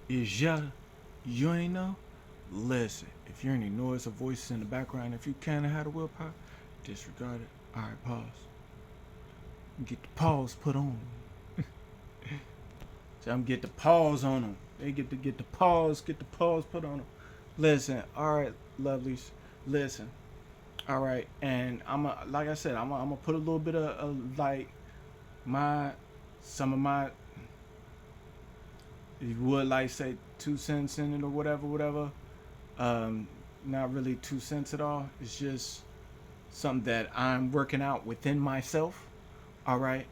Is ya? You ain't know? Listen, if you're any noise or voices in the background, if you can't have the willpower, disregard it. Alright, pause. Get the pause put on. So I'm get the pause on them. They get the pause put on them. Listen, alright, lovelies. Listen. Alright, and like I said, I'm gonna put a little bit of like my some of my, if you would like say 2 cents in it or whatever. Um, Not really 2 cents at all. It's just something that I'm working out within myself. All right,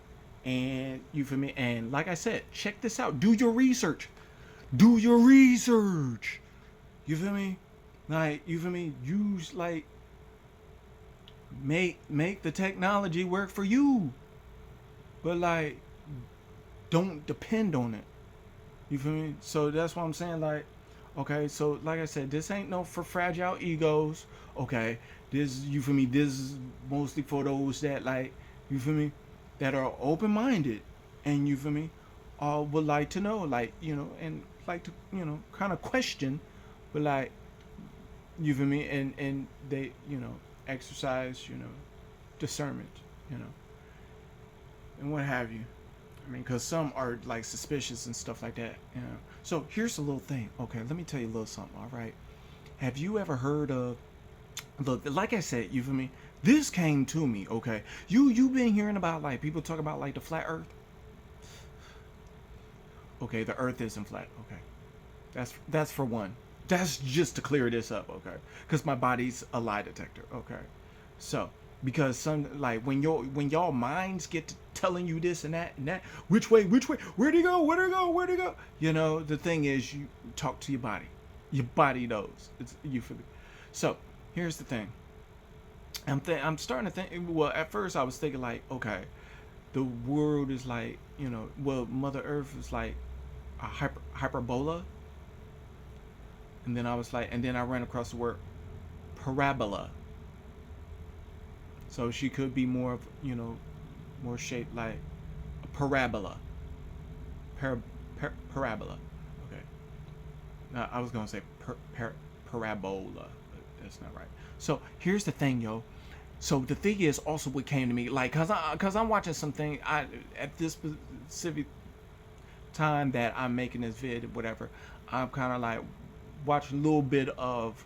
and you feel me? And like I said, check this out. Do your research. Do your research. You feel me? Like you feel me? Use like make the technology work for you, but like don't depend on it. You feel me? So that's what I'm saying. Like, okay, so like I said, this ain't no for fragile egos. Okay, this you feel me? This is mostly for those that like you feel me, that are open minded, and you feel me, would like to know, like and like to kind of question, but like you feel me, and they exercise discernment, you know, and what have you. I mean, because some are like suspicious and stuff like that. So here's a little thing. Okay, let me tell you a little something. All right. Have you ever heard of? Look, like I said, you feel me? This came to me. Okay. You've been hearing about like people talk about like the flat Earth. Okay, the Earth isn't flat. Okay, that's for one. That's just to clear this up. Okay, because my body's a lie detector. Okay, so because some like when y'all minds get to telling you this and that, which way, where'd he go, where'd he go, where'd he go, the thing is you talk to your body knows it's you for me. So here's the thing. I'm starting to think. Well, at first I was thinking like, okay, the world is like well, Mother Earth is like a hyperbola, and then I was like, and then I ran across the word parabola. So she could be more of more shaped like a parabola. Parabola. Okay. Now I was gonna say parabola, but that's not right. So here's the thing, yo. So the thing is also what came to me, like, cause I'm watching something. I at this specific time that I'm making this vid, whatever. I'm kind of like watching a little bit of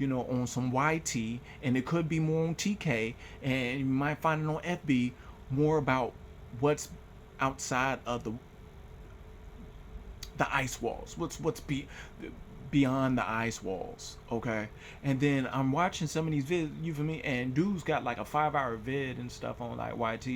on some YT, and it could be more on TK, and you might find it on FB, more about what's outside of the ice walls. Beyond the ice walls, okay? And then I'm watching some of these vids, you feel me? And dude's got like a 5 hour vid and stuff on like YT,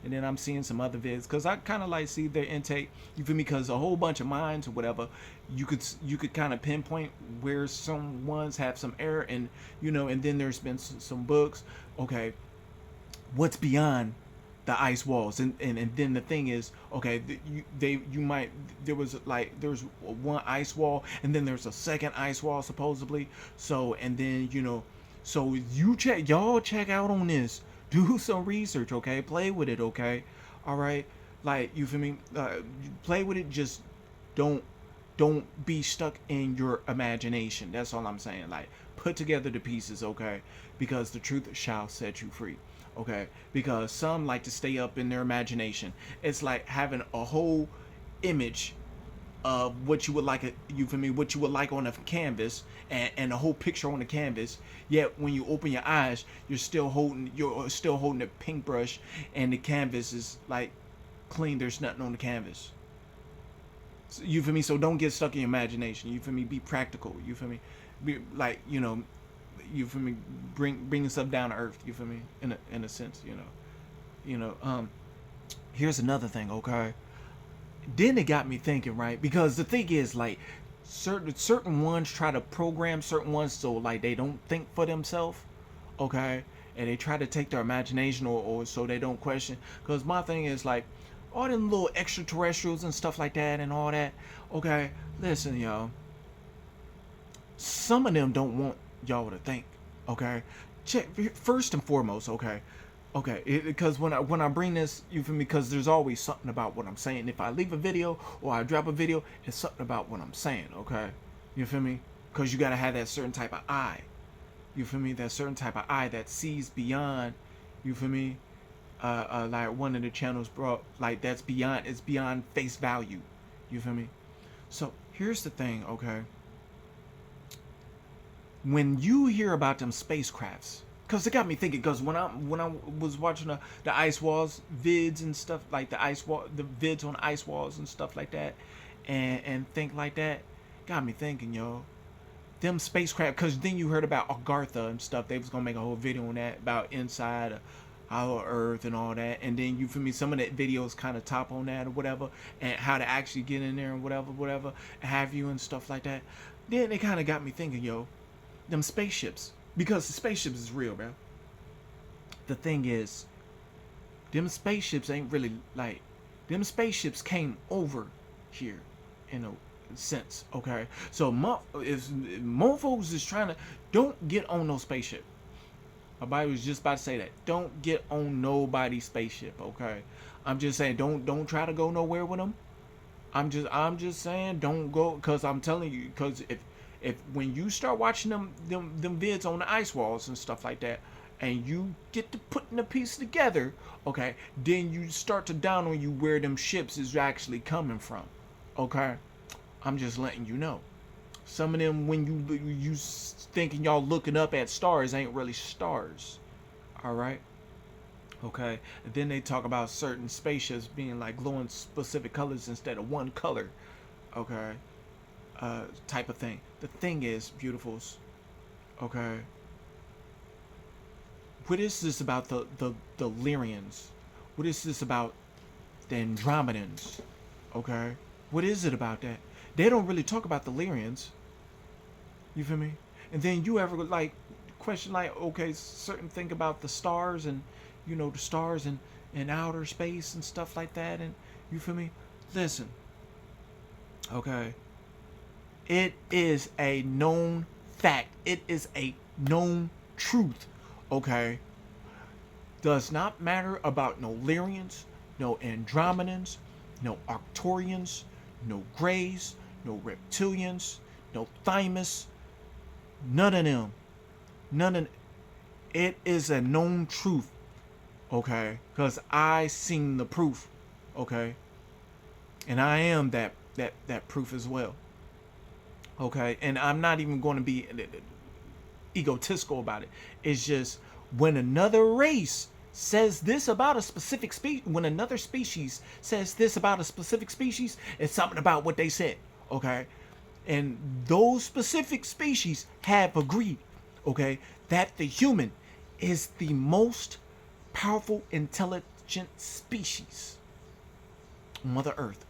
and then I'm seeing some other vids because I kind of like see their intake, you feel me? Because a whole bunch of minds or whatever, you could kind of pinpoint where some ones have some error, and and then there's been some books, okay, what's beyond the ice walls, and then the thing is, okay, you might, there was one ice wall, and then there's a second ice wall supposedly. So and then so y'all check out on this, do some research, okay, play with it, okay, all right, like you feel me, play with it, just don't don't be stuck in your imagination. That's all I'm saying. Like, put together the pieces, okay? Because the truth shall set you free, okay? Because some like to stay up in their imagination. It's like having a whole image of what you would like, you feel me, what you would like on a canvas, and a whole picture on the canvas. Yet when you open your eyes, you're still holding a paintbrush, and the canvas is like clean. There's nothing on the canvas. So, you feel me? So don't get stuck in your imagination. You feel me? Be practical. You feel me? Be like, you feel me? Bring stuff down to earth. You feel me? In a sense, You know. Here's another thing. Okay. Then it got me thinking, right? Because the thing is, like, certain ones try to program certain ones so like they don't think for themselves. Okay. And they try to take their imagination, or so they don't question. Because my thing is like, all them little extraterrestrials and stuff like that and all that. Okay, listen, y'all. Some of them don't want y'all to think. Okay, check first and foremost. Okay, Okay, because when I bring this, you feel me? Because there's always something about what I'm saying. If I leave a video or I drop a video, it's something about what I'm saying. Okay, you feel me? Because you gotta have that certain type of eye. You feel me? That certain type of eye that sees beyond. You feel me? Like one of the channels brought, like that's beyond. It's beyond face value. You feel me? So here's the thing. Okay, when you hear about them spacecrafts, because it got me thinking. Because when I was watching the ice walls vids and stuff, like the vids on ice walls and stuff like that, and think like that, got me thinking, yo. Them spacecraft, because then you heard about Agartha and stuff. They was gonna make a whole video on that about inside our Earth and all that. And then you feel me, some of that videos kind of top on that or whatever, and how to actually get in there and whatever, have you and stuff like that. Then it kind of got me thinking, yo, them spaceships, because the spaceships is real, bro. The thing is, them spaceships ain't really like, them spaceships came over here in a sense, okay? So if mofos is trying to, don't get on no spaceship. My body was just about to say that. Don't get on nobody's spaceship, okay? I'm just saying, don't try to go nowhere with them. I'm just saying, don't go, because I'm telling you, because if when you start watching them vids on the ice walls and stuff like that, and you get to putting the piece together, okay, then you start to down on you where them ships is actually coming from, okay? I'm just letting you know. Some of them, when you thinking y'all looking up at stars, ain't really stars, all right? Okay, and then they talk about certain spaceships being like glowing specific colors instead of one color, okay, type of thing. The thing is, beautifuls, okay, what is this about the Lyrians? What is this about the Andromedans? Okay, what is it about that? They don't really talk about the Lyrians. You feel me? And then you ever like question like, okay, certain thing about the stars and the stars and outer space and stuff like that, and you feel me? Listen, okay, it is a known fact. It is a known truth. Okay, does not matter about no Lyrians, no Andromedans, no Arcturians, no Greys, no Reptilians, no Thymus, none of them. None of it is a known truth, okay? Because I seen the proof, okay? And I am that proof as well, okay? And I'm not even going to be egotistical about it. It's just when another race says this about a specific species, when another species says this about a specific species, it's something about what they said, okay? And those specific species have agreed, okay, that the human is the most powerful, intelligent species on Mother Earth.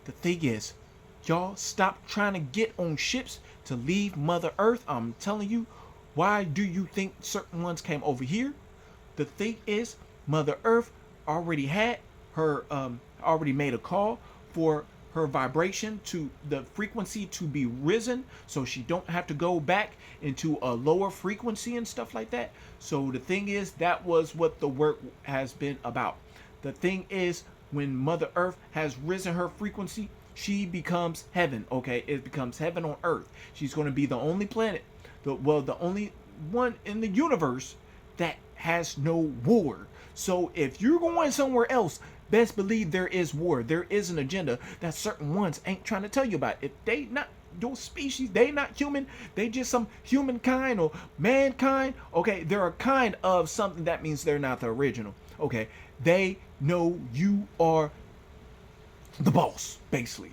The thing is, y'all stop trying to get on ships to leave Mother Earth. I'm telling you, why do you think certain ones came over here? The thing is, Mother Earth already had her, already made a call for her vibration to the frequency to be risen, so she don't have to go back into a lower frequency and stuff like that. So the thing is, that was what the work has been about. The thing is, when Mother Earth has risen her frequency, she becomes heaven. Okay, it becomes heaven on Earth. She's going to be the only planet, the only one in the universe that has no war. So if you're going somewhere else, best believe there is war. There is an agenda that certain ones ain't trying to tell you about. If they not those species, they not human, they just some humankind or mankind. Okay, they're a kind of something. That means they're not the original. Okay, they know you are the boss, basically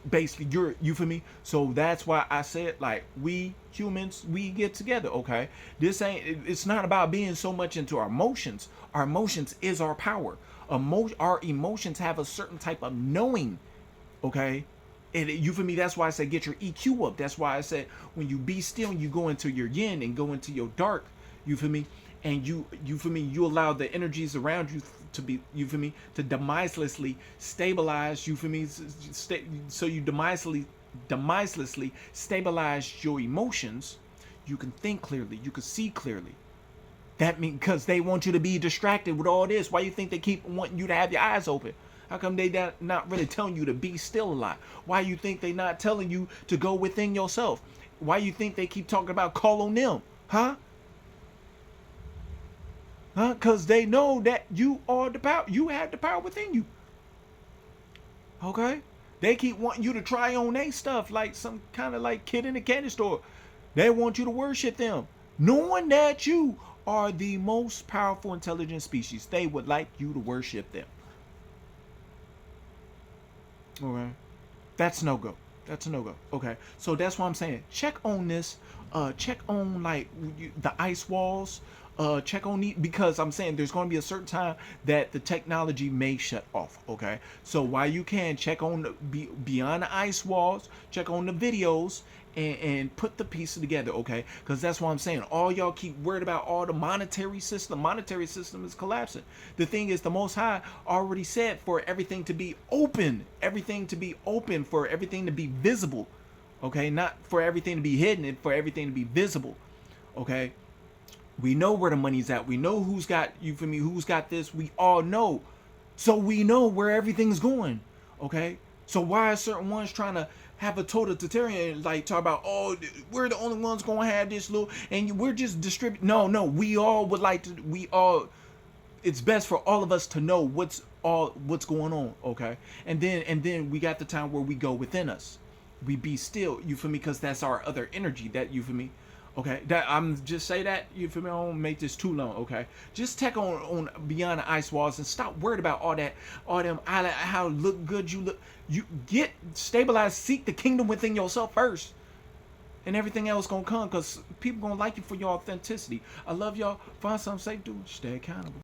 you feel me? So that's why I said, like, we humans, we get together. Okay, this ain't, it's not about being so much into our emotions. Our emotions is our power. Our emotions have a certain type of knowing, okay? And you feel me? That's why I said get your EQ up. That's why I said when you be still and you go into your yin and go into your dark, you feel me? And you feel me? You allow the energies around you to be, you feel me, to demiselessly stabilize, you feel me? So you demiselessly stabilize your emotions. You can think clearly. You can see clearly. That means because they want you to be distracted with all this. Why you think they keep wanting you to have your eyes open? How come they not really telling you to be still a lot? Why you think they not telling you to go within yourself? Why you think they keep talking about call on them? Huh? Huh? Because they know that you are the power. You have the power within you. Okay? They keep wanting you to try on their stuff like some kind of like kid in a candy store. They want you to worship them, knowing that you are the most powerful intelligent species. They would like you to worship them. Okay? That's no go. That's a no go. Okay, so that's what I'm saying. Check on this. Check on like the ice walls. Check on the because I'm saying there's going to be a certain time that the technology may shut off. Okay, so while you can check on beyond the ice walls, check on the videos and put the pieces together. Okay, because that's what I'm saying. All y'all keep worried about all the monetary system. Monetary system is collapsing. The thing is, the Most High already said for everything to be open, everything to be open, for everything to be visible. Okay, not for everything to be hidden, and for everything to be visible. Okay. We know where the money's at. We know who's got, you feel me, who's got this. We all know. So we know where everything's going. Okay? So why are certain ones trying to have a totalitarian, like talk about, oh, we're the only ones going to have this little, and we're just distributing. No, we all would like to, it's best for all of us to know what's going on. Okay? And then we got the time where we go within us. We be still, you feel me? Because that's our other energy that, you feel me? Okay, that I'm just say that, you feel me? I don't make this too long. Okay, just check on beyond the ice walls and stop worried about all that, all them how look good you look. You get stabilized, seek the kingdom within yourself first, and everything else gonna come because people gonna like you for your authenticity. I love y'all. Find something safe, dude. Stay accountable.